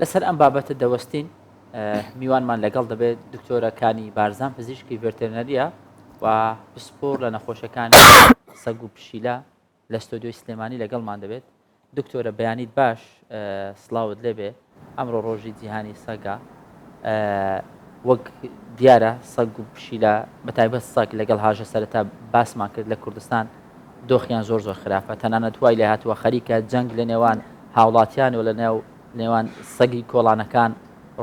لەسەر ئەم بابەتە دەوەستین میوانمان لەگەڵ دەبێت دکتۆرەکانی بارزان پزیشکی ڤێتێرنەریە و پسپۆر لە نەخۆشەکانی سەگ و پشیلە لە ستۆدیۆی سلێمانی لەگەڵمان دەبێت. دکتۆرە بەیانیت باش سڵاوت لێبێ ئەمڕۆ ڕۆژی جیهانی سەگە وەک دیارە سەگ و پشیلە بەتایبەت سەگ لەگەڵ هاژە سەرەتا باسمان کرد لە کوردستان دۆخیان زۆر خراپە تەنانەت وای لێ هاتووە خەریکە جەنگ لە نێوان هاوڵاتیان و لە نێوان سەگی کۆڵانەکان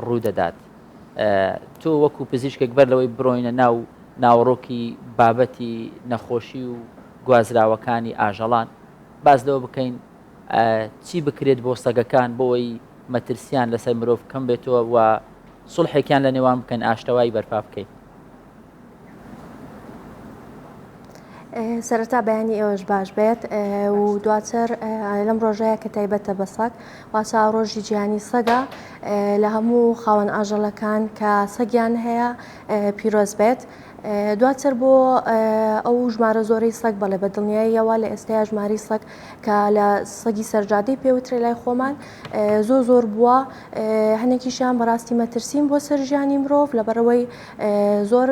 ڕوو دەدات. تۆ وەکو پزیشکێک بەر لەوەی بڕۆینە ناوڕۆکی بابەتی نەخۆشی و گوازراوەکانی ئاژەڵان باز لەوە بکەین چی بکرێت بۆ سەگەکان بۆەوەی مەترسیان لەسەر مرۆڤ کەم بێتەوە و سڵحێکیان لە نێوان بکەن ئاشتەوایی بەرپا بکەین. سەرەتا بەیانی ئێوەش باش بێت و دواتر لەم ڕۆژەیە کە تایبەتە بە سەگ واتە ڕۆژی جیهانی سەگە لە هەموو خاوەن ئاژەڵەکان کە سەگیان هەیە پیرۆز بێت. دواتر بۆ ئەو ژمارە زۆرەی سەگ بەڵێ بە دڵنیاییەوە لە ئێستایا ژماری سەگ کە لە سەگی سەرجادەی پێوترێ لای خۆمان زۆر بووە هەنێکیشیان بەڕاستی مەترسیم بۆ سەرژیانی مرۆڤ لەبەرەوەی زۆر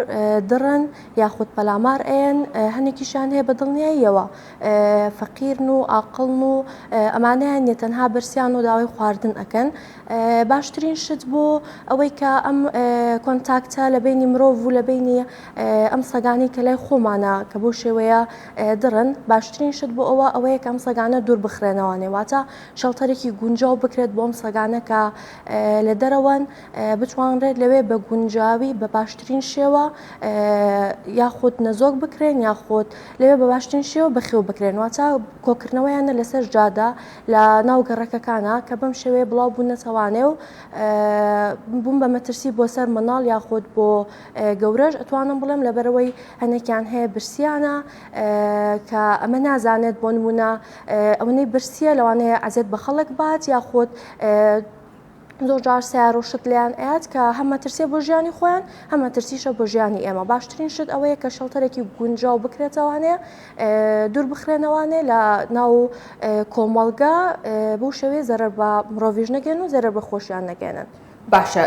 دڕن یاخود پەلامار ئێن هەنێکیشان هەیە بە دڵنیاییەوە فەقیرن و عاقڵن و ئەمانەیان نیە تەنها برسیان و داوای خواردن ئەکەن. باشترین شت بۆ ئەوەی کە ئەم کۆنتاکتە لە بینی مرۆڤ و لە بینی ئەم سەگانی کە لای خۆمانە کە بۆ شێوەیە دڕن باشترین شت بۆ ئەوەیە کە ئەم سەگانە دوور بخرێنەوەنێ واتە شەڵتەرێکی گونجاو بکرێت بۆ ئەم سەگانە کە لە دەرەوەن بتوانرێت لەوێ بە گونجاوی بە باشترین شێوە یاخود نەزۆک بکرێن یاخود لەوێ بە باشترین شێوە بەخێو بکرێن واتە کۆکردنەوەیانە لەسەر جادا لە ناو گەڕەکەکانە کە بەم شێوەیە بڵاو بوون نەتەوانێ و بووم بە مەترسی بۆ سەر منداڵ یاخود بۆ گەورەش ئەتوانم بڵێم لەبەرەوەی هەنێکیان هەیە برسیانە کە ئەمە نازانێت بۆ نمونە ئەوەی برسیە لەوانەیە ئازێت بە خەڵک بات یاخود زۆر جار سیار و شت لیان ئاات کە هەمە ترسێ بۆ ژیانی خۆیان هەمە ترسیشە بۆ ژیانی ئێمە باشترین شت ئەوەیە کە شەڵتەرێکی گونجاو بکرێتەوانێ دوور بخرێنەوانێ لە ناو کۆمەڵگە بۆ شەوێ زەرەر بە مرۆڤژ نەگەن و زەرەر بە خۆشیان نەگەێنن. باشە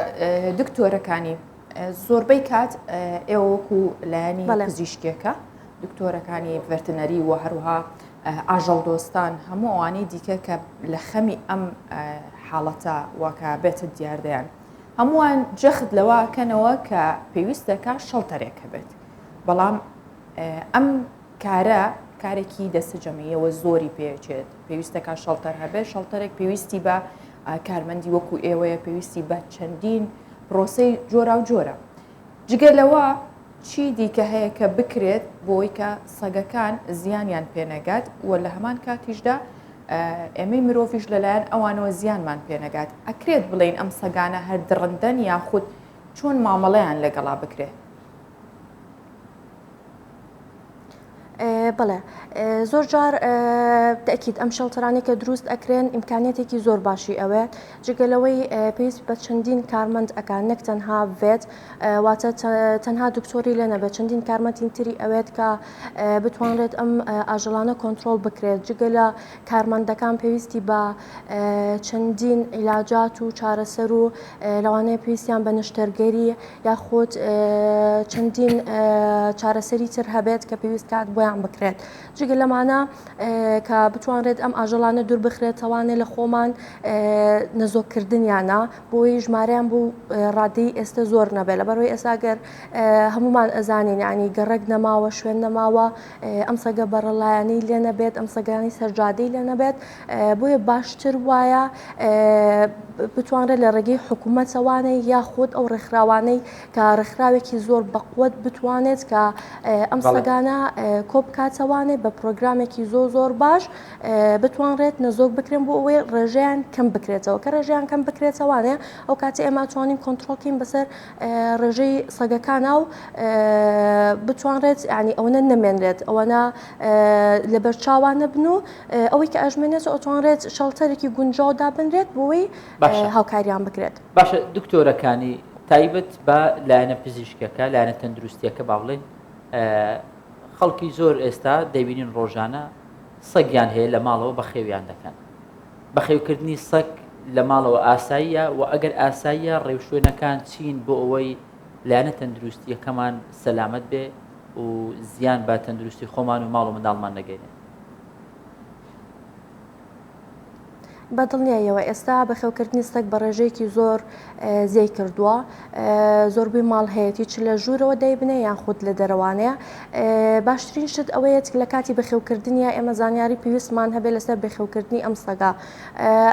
دکتۆرەکانی زۆربەی کات ئێوە وەکو لایەنی پزیشکێکە دکتۆرەکانی ڤێتنەری و هەروها ئاژەڵ دۆستان هەموو ئەوانەی دیکە کە لە خەمی ئەم حاڵەتە واکە بێتە دیاردەیان هەمووان جەخت لەوەکەنەوە کە پێویستەکە شەڵتەرێکە بێت بەڵام ئەم کارێکی دەستەجەمەیەوە زۆری پێچێت پێویستەکە شەڵتەر هەبێت شەڵتەرێک پێویستی بە کارمەندی وەکو ئێوەیە پێویستی بە چەندین پرۆسەی جۆرا و جۆرە جگەلەوە چی دیکە هەیە کە بکرێت بۆی کە سەگەکان زیانیان پێنەگات و لە هەمان کاتیشدا ئێمەی مرۆڤش لەلایەن ئەوانەوە زیانمان پێنەگات ئەکرێت بڵێن ئەم سەگانە هەر دڕندەن یاخود چۆن مامەڵەیان لەگەڵا بکرێت. بڵێ زۆر جار تاکید ئەم شەڵتەرانی کە دروست ئەکرێن ئیمکانێتێکی زۆر باشی ئەوێت جگەلەوەی پێویست بە چەندین کارمەند ئەکان نەک تەنها بێت واتە تەنها دکتۆری لە نەبێت چەندین کارمەندی تری ئەوێت کە بتوانرێت ئەم ئاژەڵانە کۆنتترۆل بکرێت جگە لە کارمەندەکان پێویستی بە چەندین عیلاجات و چارەسەر و لەوانەیە پێویستیان بە نیشتەرگەری یاخود چەندین چارەسەری تر هەبێت کە پێویست کات بۆیان بکرێت جگە لەمانە کە بتوانرێت ئەم ئاژەڵانە دوور بخرێتەوانێ لە خۆمان نەزۆکردنیانە بۆی ژمارەیان بوو ڕادەی ئێستا زۆر نەبێت لەبەرەوەی ئێساگەر هەمومان ئەزانین ینی گەڕێک نەماوە شوێن نەماوە ئەم سەگە بەڕەڵایەنەی لێ نەبێت ئەم سەگانی سەرجادەی لێ نەبێت بۆیە باشتر وایە بتوانرێت لە ڕێگەی حکوومەتەوانەی یاخود ئەو ڕێکخراوانەی کە ڕێکخراوێکی زۆر بەقوت بتوانێت کە ئەم سەگانە کۆبکاتەوانێت بە پرۆگرامێکی زۆر باش بتوانرێت نەزۆک بکرێن بۆ ئەوەی ڕێژەیان کەم بکرێتەوە کە ڕێژیان کەم بکرێتەوانێ ئەو کاتی ئێمە توانین کۆنتترۆلکەین بەسەر ڕێژەی سەگەکانە و بتوانرێت ینی ئەوەنە نەمێنرێت ئەوەنە لە بەرچاوانە بن و ئەوەی کە ئەژمێنێت ئۆتوانرێت شەڵتەرێکی گونجاودا بنرێت بۆی هاوکاریان بکرێت. باشە دکتۆرەکانی تایبەت بە لایەنە پزیشکەکە لایەنە تەندروستیەکە باڵێن خەڵکی زۆر ئێستا دەبینین ڕۆژانە سەگیان هەیە لە ماڵەوە بە خێویان دەکەن بەخێوکردنی سەگ لە ماڵەوە ئاساییە و ئەگەر ئاساییە ڕێوشوێنەکان چین بۆ ئەوەی لایەنە تەندروستیەکەمان سەلامەت بێ و زیان بە تەندروستی خۆمان و ماڵ و منداڵمان نەگەینێ. بەدڵنیایەوە ئێستا بەخێوکردنی سەگ بە ڕێژەیەکی زۆر زێی کردووە. زۆربەی ماڵ هەیەی چ لە ژوورەوە دەیبنێ یان خودت لە دەرەوانەیە. باشترین شت ئەوەیە لە کاتی بەخێوکردنیە ئێمە زانیاری پێویستمان هەبێت لەسەر بەخێوکردنی ئەم سەگا.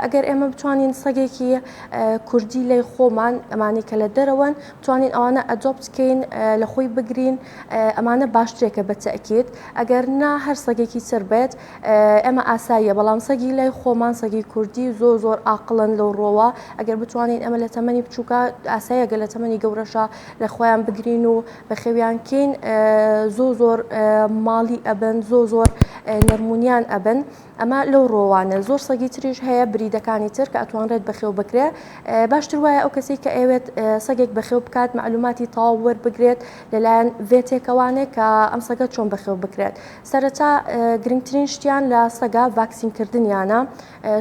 ئەگەر ئێمە بتوانین سەگێکی کوردی لای خۆمان ئەمانی کە لە دەرەوەن بتوانین ئەوانە ئەدۆپت بکەین لە خۆی بگرین، ئەمانە باشترێکە بە تەئکید. ئەگەر نا هەر سەگێکی تر بێت ئێمە ئاساییە، بەڵام سەگی لای خۆمان سەگی کوردی زۆر ئاقلن لەو ڕۆوە. ئەگەر بتوانین ئەمە لە تەمەنی بچووکە ئاساییەگە لە تەمەنی گەورەشە لە خۆیان بگرین و بە خێویان کەین زۆر ماڵی ئەبن، زۆر نەرمونیان ئەبن. ئەمە لەو ڕۆوانە. زۆر سەگی تریش هەیە بریدەکانی تر کە ئەتوانرێت بەخێو بکرێ. باشتر وایە ئەو کەسی کە ئەوێت سەگێک بەخێو بکات معلوماتی تەواو وەربگرێت لەلایەن ڤێتێکەوانێک کە ئەم سەگە چۆن بەخێو بکرێت. سەرەتا گرنگترین شتیان لە سەگا ڤاکسینکردنیانە،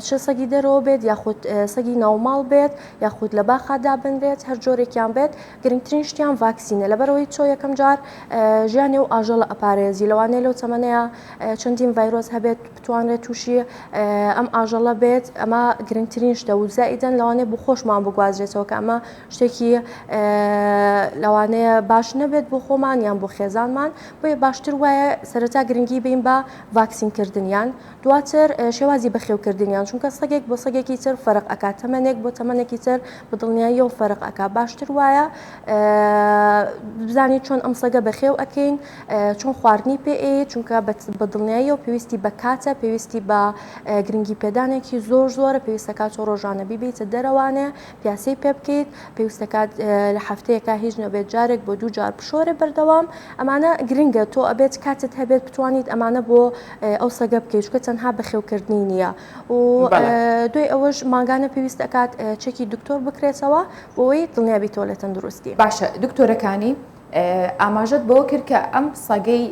چ سەگی دەرەوە بێت یاخود سەگی ناوماڵ بێت یاخود لە باخادا بنرێت، هەر جۆرێکیان بێت گرنگترین شتیان ڤاکسینە. لەبەرەوەی تۆ یەکەم جار ژیانی و ئاژەڵە ئەپارێزی، لەوانەیە لەو تەمەنەیە چەندین ڤایرۆس هەبێت بتوانرێت تووشی ئەم ئاژەڵە بێت. ئەمە گرنگترین شتە و زائیدەن لەوانەیە بۆ خۆشمان بگوازرێتەوە کە ئەمە شتێکی لەوانەیە باش نەبێت بۆ خۆمان یان بۆ خێزانمان. بۆیە باشتر وایە سەرەتا گرنگی بین بە ڤاکسینکردنیان، دواتر شێوازی بەخێوکردنیان، چونکە سەگێک بۆ سەگێکی تر فەرق ئەکات، تەمەنێک بۆ تەمەنێکی تر بەدڵنیاییەوە فەرق ئەکا. باشتر وایە بزانیت چۆن ئەم سەگە بەخێو ئەکەین، چۆن خواردنی پێ، چونکە بەدڵنیاییەوە پێویستی بە کاتە، پێویستی بە گرنگی پێدانێکی زۆرە، پێویستە کات و ڕۆژانە بیبیتە دەرەوانێ پیاسی پێ بکەیت، پێویستە کات لە هەفتەیەکە هیچ نەبێت جارێک بۆ 2 جار پشۆرە بەردەوام. ئەمانە گرنگە تۆ ئەبێت کاتت هەبێت بتوانیت ئەمانە بۆ ئەو سەگە بکەیت، چونکە تەنها بەخێوکردنی نییە. و دوای ئەوەش ماگانە پێویست دەکات چەکی دکتۆر بکرێتەوە بۆی دڵنیابیتەوە لە تەندروستی. باشە دکتۆرەکانی ئاماژەت بۆ کرد کە ئەم سەگەی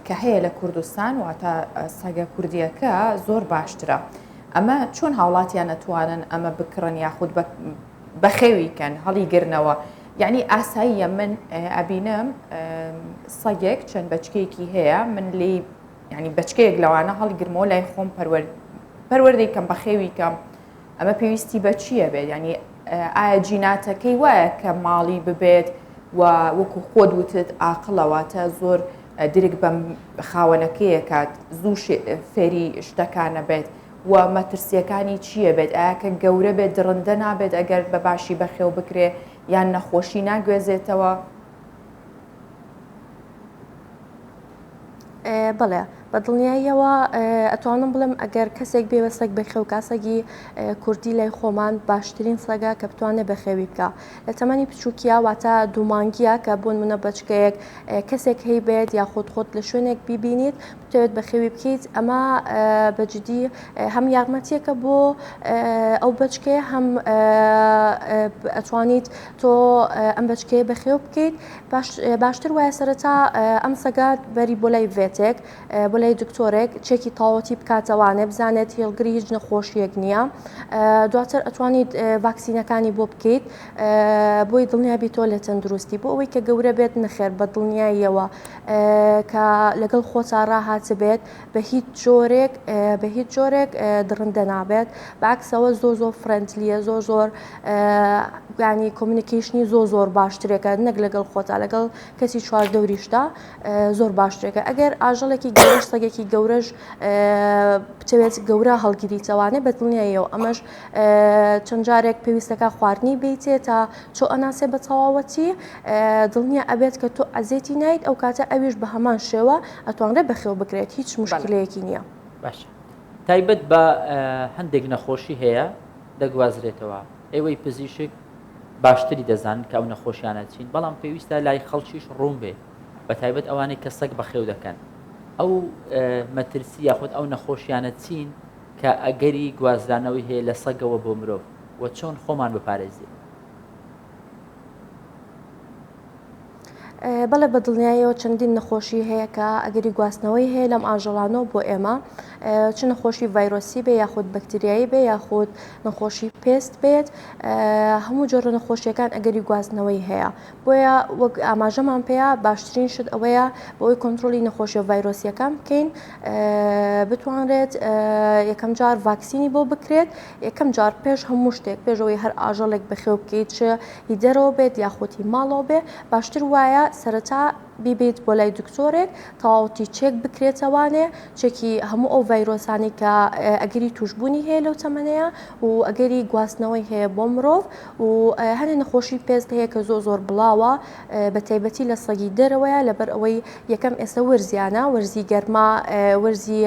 کە هەیە لە کوردستان واتە سەگە کوردیەکە زۆر باشترە. ئەمە چۆن هاوڵاتیان نەتوانن ئەمە بکڕن یاخود بەخێویکەن هەڵی گرنەوە؟ یعنی ئاساییە من ئەبینم سەگێک چەند بەچکەیەکی هەیە، من لی ینی بەچکەیەک لەوانە هەڵی گرمەوە لای خۆم پەروەردەیکەم بەخێویکەم. ئەمە پێویستی بە چییە بێت؟ ینی ئایا جیناتەکەی وایە کە ماڵی ببێت و وەکو خۆت وتت ئاقلەواتە زۆر درک بە خاوەنەکەیە کات زوو فێری شتەکانە بێت و مەترسیەکانی چییە بێت؟ ئایا کە گەورە بێت درڕندە نابێت ئەگەر بە باشی بەخێو بکرێ یان نەخۆشی ناگوێزێتەوە؟ بەڵێ بەدڵنیاییەوە ئەتوانم بڵم ئەگەر کەسێک بێوە سەگ بەخێو کاسەگی کوردی لای خۆمان باشترین سەگا کە بتوانێت بەخێوی بکە لە تەمەنی بچووکیا واتە دوومانگیە کە بۆن منە بەچکەیەک کەسێک هەی بێت یا خۆت لە شوێنێک بیبینیت بتەوێت بەخێوی بکەیت. ئەمە بەجددی هەم یارمەتیەکە بۆ ئەو بەچکەیە هەم ئەتوانیت تۆ ئەم بەچکەیە بەخێو بکەیت. باشتر وایە سەرەتا ئەم سەگات بەری بۆ لای ڤێتێک بۆ لای دکتۆرێک چێکی تاوەتی بکاتەوانێ بزانێت هێڵگری هیچ نەخۆشیەک نییە. دواتر ئەتوانیت ڤاکسینەکانی بۆ بکەیت بۆی دڵنیابی تۆ لە تەندروستی بۆ ئەوەی کە گەورە بێت نەخێر بە دڵنیاییەوە کە لەگەڵ خۆتا ڕاهات بێت بە هیچ جۆرێک درڕندە نابێت. بەعکسەوە زۆر فرەندلیە، زۆر ینی کۆمیونیکیشنی زۆر باشترێکە نەک لەگەڵ خۆتا لەگەڵ کەسی چواردەوریشتا زۆر باشترێکە. ئەگەر ئاژەڵێکی گەورەش سەگێکی گەورەش بتەوێت گەورە هەڵگیریتەوانێ بە دڵنیاییەوە ئەمەش چەند جارێک پێویستەکە خواردنی بیتێ تا چۆ ئەناسێ بە تەواوەتی دڵنیا ئەبێت کە تۆ ئەزێتی نایت ئەو کاتە ئەویش بە هەمان شێوە ئەتوانرێت بەخێو بکرێت هیچ مشکلەیەکی نییە. باشە تایبەت بە هەندێک نەخۆشی هەیە دەگوازرێتەوە ئێوەی پزیشک باشتری دەزانن کە ئەو نەخۆشیانە چین بەڵام پێویستە لای خەڵکیش ڕوون بێ بە تایبەت ئەوانەی کە سەگ بەخێو دەکەن ئەو مەترسی یاخود ئەو نەخۆشیانە چین کە ئەگەری گوازرانەوەی هەیە لە سەگەوە بۆ مرۆڤ و چۆن خۆمان بپارێزی. بەڵێ بە دڵنیاییەوە چەندین نەخۆشی هەیە کە ئەگەری گواستنەوەی هەیە لەم ئاژەڵانەوە بۆ ئێمە چ نەخۆشی ڤایرۆسی بێ یاخود بەکتریایی بێ یاخود نەخۆشی پێست بێت هەموو جۆرە نەخۆشیەکان ئەگەری گواستنەوەی هەیە بۆیە وەک ئاماژەمان پێەیە باشترین شت ئەوەیە بۆی کۆنتترۆلی نەخۆشیە ڤایرۆسیەکان بکەین بتوانرێت یەکەم جار ڤاکسینی بۆ بکرێت یەکەم جار پێش هەموو شتێک پێشەوەی هەر ئاژەڵێک بەخێو بکەیت چ هیدەرەوە بێت یاخۆتی ماڵەوە بێ باشتر وایە سەرەتا بیبیت بۆ لای دکتۆرێک تەواوەتی چێک بکرێتەوانێ چێکی هەموو ئەو ڤایرۆسانی کە ئەگەری توشببوونی هەیە لەو تەمەنەیە و ئەگەری گواستنەوەی هەیە بۆ مرۆڤ و هەنێ نەخۆشی پێست هەیە کە زۆر بڵاوە بە تایبەتی لە سەگی دەرەوەیە لەبەر ئەوەی یەکەم ئێستا وەرزیانە وەرزی گەرما وەرزی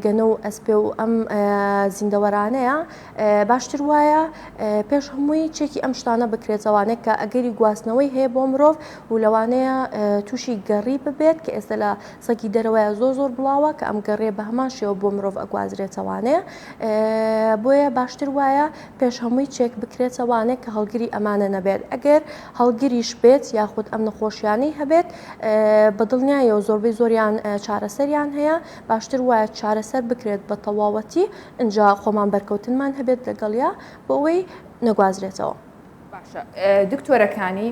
گەنە و ئەسپێ و ئەم زیندەوەرانەیە باشتر وایە پێش هەمووی چێکی ئەم شتانە بکرێتەوانێت کە ئەگەری گواستنەوەی هەیە بۆ مرۆڤ و لەوانەیە تووشی گەڕی ببێت کە ئێستا لە سەگی دەرەوەیە زۆر بڵاوە کە ئەم گەڕێ بە هەمان شێوە بۆ مرۆڤ ئەگوازرێتەوانێ بۆیە باشتر وایە پێش هەمووی چێک بکرێتەوانێت کە هەڵگیری ئەمانە نەبێت ئەگەر هەڵگیریش بێت یاخود ئەم نەخۆشیانی هەبێت بەدڵنیایەوە زۆربەی زۆریان چارەسەریان هەیە باشتر وایە چارەسەر بکرێت بە تەواوەتی اینجا خۆمان بەرکەوتنمان هەبێت لەگەڵیا بۆ ئەوەی نەگوازرێتەوە. باشە دکتۆرەکانی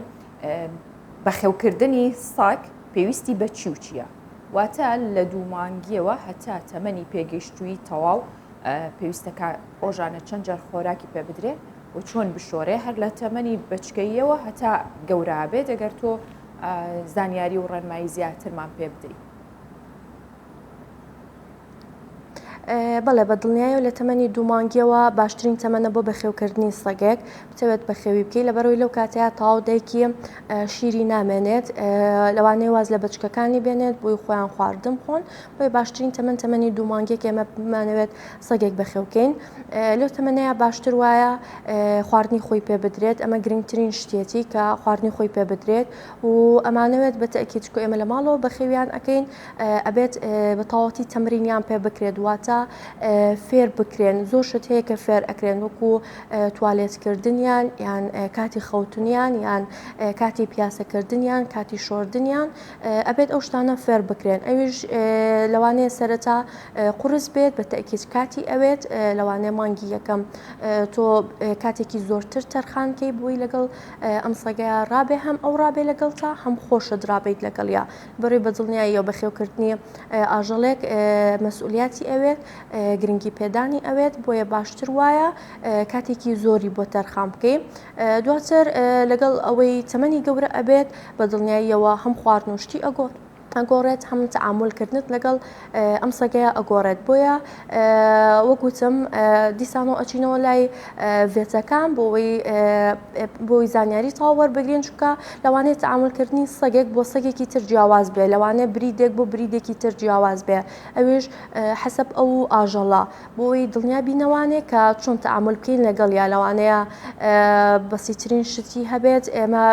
بەخێوکردنی ساک پێویستی بە چی و چییە؟ واتە لە دوو مانگیەوە هەتا تەمەنی پێگەیشتووی تەواو پێویستەکە ڕۆژانە چەند جار خۆراکی پێ بدرێ و چۆن بشۆرێ هەر لە تەمەنی بچکەیەوە هەتا گەورە بێت ئەگەر تۆ زانیاری و ڕێنمایی زیاترمان پێ بدەیت. بەڵێ بە دڵنیایە لە تەمەنی دوومانگیەوە باشترین تەمەنە بۆ بەخێوکردنی سەگێک بتەوێت بەخێوی بکەی لەبەرەوەی لەو کاتەیە تاو دایکی شیری نامێنێت لەوانەیە واز لە بچکەکانی بێنێت بۆی خۆیان خواردن خۆن بۆی باشترین تەمەنی دوومانگیەک ئێمە بمانەوێت سەگێک بەخێوکەین لەو تەمەنەیە باشتر وایە خواردنی خۆی پێ بدرێت ئەمە گرنگترین شتێتی کە خواردنی خۆی پێ بدرێت و ئەمانەوێت بە تەکیدکو ئێمە لە ماڵەوە بەخێویان ئەەکەین ئەبێت بە تەواوەتی تەمرینیان پێ بکرێت واتە فێر بکرێن زۆر شت هەیە کە فێر ئەکرێن وەکو توالێتکردنیان یان کاتی خەوتنیان یان کاتی پیاسەکردنیان کاتی شۆردنیان ئەبێت ئەو شتانە فێر بکرێن ئەویش لەوانەیە سەرەتا قورس بێت بە تەکیید کاتی ئەوێت لەوانەیە مانگی یەکەم تۆ کاتێکی زۆرتر تەرخانکەی بووی لەگەڵ ئەم سەگەیە ڕابێ هەم ئەو ڕابێ لەگەڵ تا هەم خۆشت ڕابیت لەگەڵیا بەڕێ بەدڵنیاییەوە بەخێوکردنی ئاژەڵێک مەسئولیاتی ئەوێت گرنگی پێدانی ئەوێت بۆیە باشتر وایە کاتێکی زۆری بۆ تەرخام بکەین دواتر لەگەڵ ئەوەی تەمەنی گەورە ئەبێت بە دڵنیاییەوە هەم خواردنوشتی ئەگۆڕێت هەم تەعاملکردنت لەگەڵ ئەم سەگەیە ئەگۆڕێت بۆیە وەکوتم دیسانەوە ئەچینەوە لای ڤێتەکان بۆی زانیاری تاوا وەربگرین چونکە لەوانەیە تەعاملکردنی سەگێک بۆ سەگێکی تر جیاواز بێ لەوانەیە بریدێک بۆ بریدێکی تر جیاواز بێ ئەوێش حەسەب ئەو ئاژەڵە بۆی دڵنیا بینەوانێت کە چۆن تەعامل بکەین لەگەڵ یا لەوانەیە بەسیترین شتی هەبێت ئێمە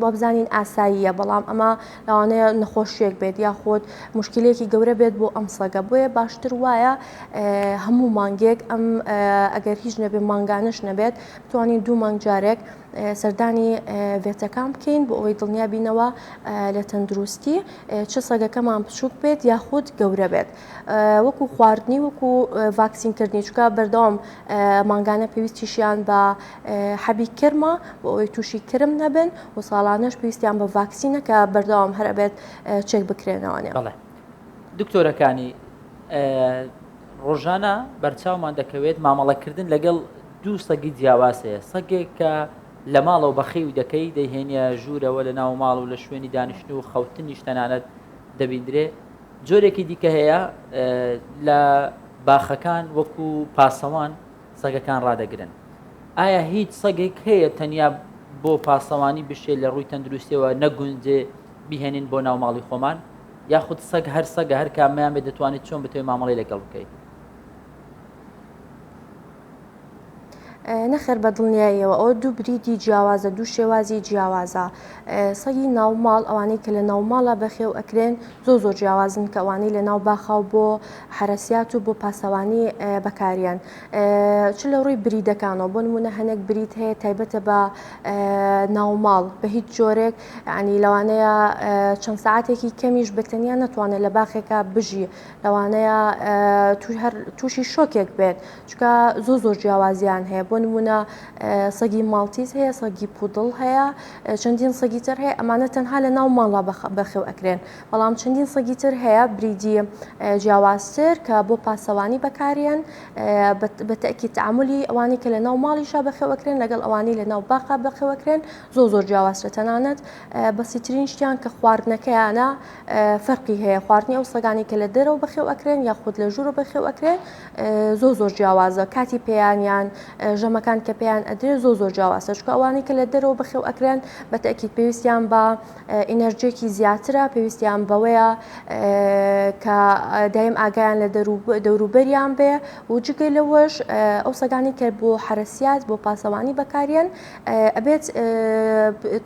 بۆ بزانین ئاساییە بەڵام ئەمە لەوانەیە نەخۆشیێک بێت یاخود مشکلێکی گەورە بێت بۆ ئەم سەگە بۆیە باشتر وایە هەموو مانگێک ئەم ئەگەر هیچ نەبێ مانگانش نەبێت بتوانین دوو مانگ جارێک سەردانی ڤێتەکان بکەین بۆ ئەوەی دڵنیا بینەوە لە تەندروستی چه سەگەکەمان بچووک بێت یاخود گەورە بێت وەکو خواردنی وەکو ڤاکسینکردنی چکە بەردەوام مانگانە پێویستیشیان بە حەبی کرمە بۆ ئەوەی تووشی کرم نەبن و ساڵانەش پێویستیان بە ڤاکسینە کە بەردەوام هەر ئەبێت چێک بکرێنەوەنێ. بەڵێ دکتۆرەکانی ڕۆژانە بەرچاومان دەکەوێت مامەڵەکردن لەگەڵ دوو سەگی جیاوازەیە سەگێک کە لە ماڵەوە بەخێوی دەکەی دەیهێنە ژوورەوە لە ناو ماڵ و لە شوێنی دانیشتن و خەوتنیش تەنانەت دەبیندرێ جۆرێکی دیکە هەیە لە باخەکان وەکو پاسەوان سەگەکان ڕدەگرن ئایا هیچ سەگێک هەیە تەنیا بۆ پاسەوانی بشێ لە ڕووی تەندروستیەوە نەگونجێ بهێنین بۆ ناو ماڵی خۆمان یاخود سەگ هەر سەگە هەر کامیان بێ دەتوانێت چۆن بتوێ مامەڵی لەگەڵ بکەیت نەخێر بە دڵنیاییەوە ئەوە دوو بریدی جیاوازە، دوو شێوازی جیاوازە. سەگی ناوماڵ ئەوانەی کە لە ناوماڵە بەخێو ئەکرێن زۆر جیاوازن کە ئەوانەی لە ناو باخاو بۆ حرەسیات و بۆ پاسەوانی بەکاریان. چ لە ڕووی بریدەکانەوە بۆ نمونە هەنێک برید هەیە تایبەتە بە ناوماڵ بە هیچ جۆرێک، ینی لەوانەیە چەند ساعتێکی کەمیش بەتەنیا نەتوانێت لە باخێکا بژی، لەوانەیە تووشی شۆکێک بێت چکە زۆر جیاوازیان هەیە. بۆ نمونە سەگی ماڵتیز هەیە، سەگی پودڵ هەیە، چەندین سەگی تر هەیە، ئەمانە تەنها لە ناو ماڵا بەخێو ئەکرێن. بەڵام چەندین سەگی تر هەیە بریدی جیاوازتر کە بۆ پاسەوانی بەکارێن، بەتەکی تعاملی ئەوانی کە لە ناو ماڵیشا بەخێو ئەکرێن لەگەڵ ئەوانی لە ناو باخا بەخێو ئەکرێن زۆر جیاوازترە. تەنانەت بەسیترین شتیان کە خواردنەکەیانە فەرقی هەیە، خواردنی ئەو سەگانی کە لە دەرەوە بەخێو ئەکرێن یاخود لە ژوورە بەخێو ئەکرێن زۆر جیاوازە. کاتی پێیانیان ژەمەکان کە پێیان ئەدرێت زۆر جیاوازە، چکە ئەوانی کە لە دەرەوە بەخێو ئەکرێن بەتەکیید پێویستیان بە ئینەرژێکی زیاترە، پێویستیان بەوەیە کە دایم ئاگایان لە دەوروبەریان بێ و جگەی لەوەش ئەو سەگانی کە بۆ حرەسیات بۆ پاسەوانی بەکارێن ئەبێت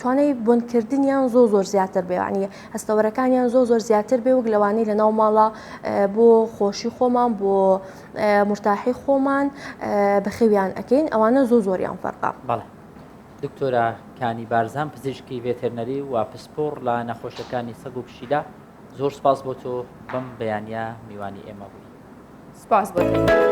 توانای بۆنکردنیان زۆر زیاتر بێ، ینی هەستەوەرەکانیان زۆر زیاتر بێ وەک لەوانەی لە ناو ماڵە بۆ خۆشی خۆمان بۆ مرتاحی خۆمان بەخێویان ئەکەین، ئەوانە زۆریان فەرقا. بەڵێ دکتۆرە کانی بارزان پزیشکی ڤێتێرنەری و پسپۆڕ لە نەخۆشەکانی سەگ و پشیلە، زۆر سپاس بۆ تۆ بەم بەیانیە میوانی ئێمە بووی. سپاس بۆ.